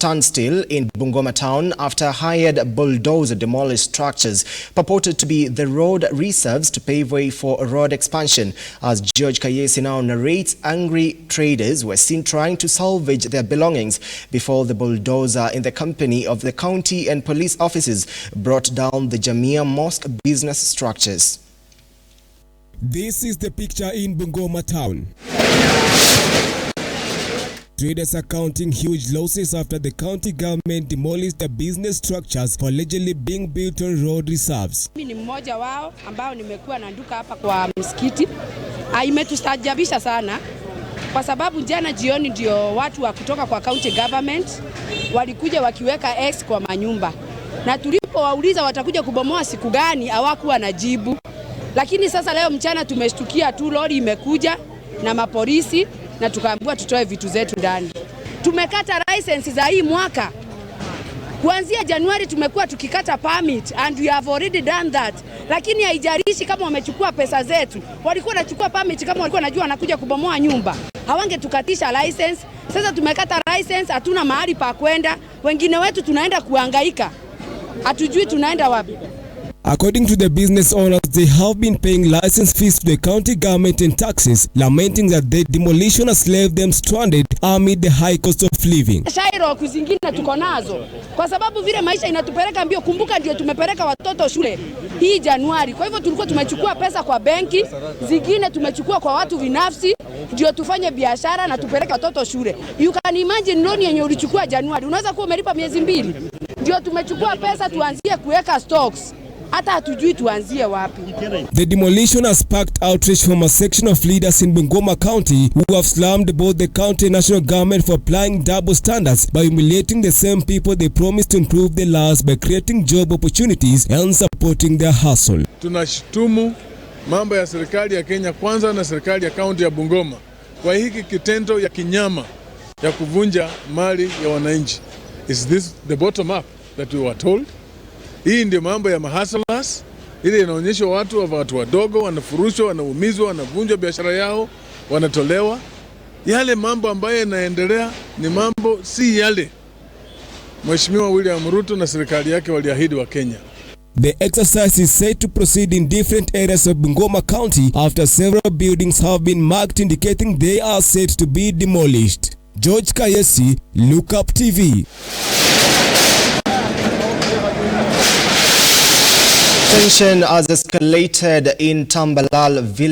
Standstill in Bungoma town after hired Bulldozer demolished structures purported to be the road reserves to pave way for a road expansion. As George Kayesi now narrates, angry traders were seen trying to salvage their belongings before the bulldozer, in the company of the county and police officers, brought down the Jamia Mosque business structures. This is the picture in Bungoma town. Traders are counting huge losses after the county government demolished the business structures for allegedly being built on road reserves. Mimi ni mmoja wao ambao nimekuwa na duka hapa kwa msikiti. Imetustajabisha sana kwa sababu jana jioni ndio watu wa kutoka kwa county government walikuja wakiweka X kwa manyumba. Na tulipowauliza watakuja kubomoa siku gani, hawakuwa na jibu. Lakini sasa leo mchana tumeshtukia tu lori imekuja na mapolisi na tukaambiwa tutoe vitu zetu ndani. Tumekata license za hii mwaka. Kuanzia Januari tumekuwa tukikata permit and we have already done that. Lakini haijalishi kama wamechukua pesa zetu. Walikuwa wanachukua permit kama walikuwa wanajua wanakuja kubomoa nyumba. Hawangetukatisha license. Sasa tumekata license, hatuna mahali pa kwenda. Wengine wetu tunaenda kuhangaika. Hatujui tunaenda wapi. According to the business owners, they have been paying license fees to the county government and taxes, lamenting that the demolition has left them stranded amid the high cost of living. Shairo kuzingine tuko nazo kwa sababu vile maisha inatupeleka mbio. Kumbuka ndio tumepeleka watoto shule hii Januari. Kwa hivyo tulikuwa tumechukua pesa kwa benki, zingine tumechukua kwa watu binafsi ndio tufanye biashara na tupeleke watoto shule. You can imagine loan yenye ulichukua Januari unaweza kuwa umelipa miezi 2. Ndio tumechukua pesa tuanzie kuweka stocks. Hata hatujui tuanzie wapi. The demolition has sparked outrage from a section of leaders in Bungoma County who have slammed both the county and national government for applying double standards by humiliating the same people they promised to improve their lives by creating job opportunities and supporting their hustle. Tunashtumu mambo ya serikali ya Kenya Kwanza na serikali ya kaunti ya Bungoma kwa hiki kitendo ya kinyama ya kuvunja mali ya wananchi. Is this the bottom up that we were told? Hii ndio mambo ya mahustlers, ile inaonyesha watu wadogo wanafurushwa, wanaumizwa, wanavunjwa biashara yao, wanatolewa. Yale mambo ambayo yanaendelea ni mambo si yale Mheshimiwa William Ruto na serikali yake waliahidi wa Kenya. The exercise is set to proceed in different areas of Bungoma County after several buildings have been marked indicating they are set to be demolished. George Kayesi, Look Up TV. Tension has escalated in Tambalal village.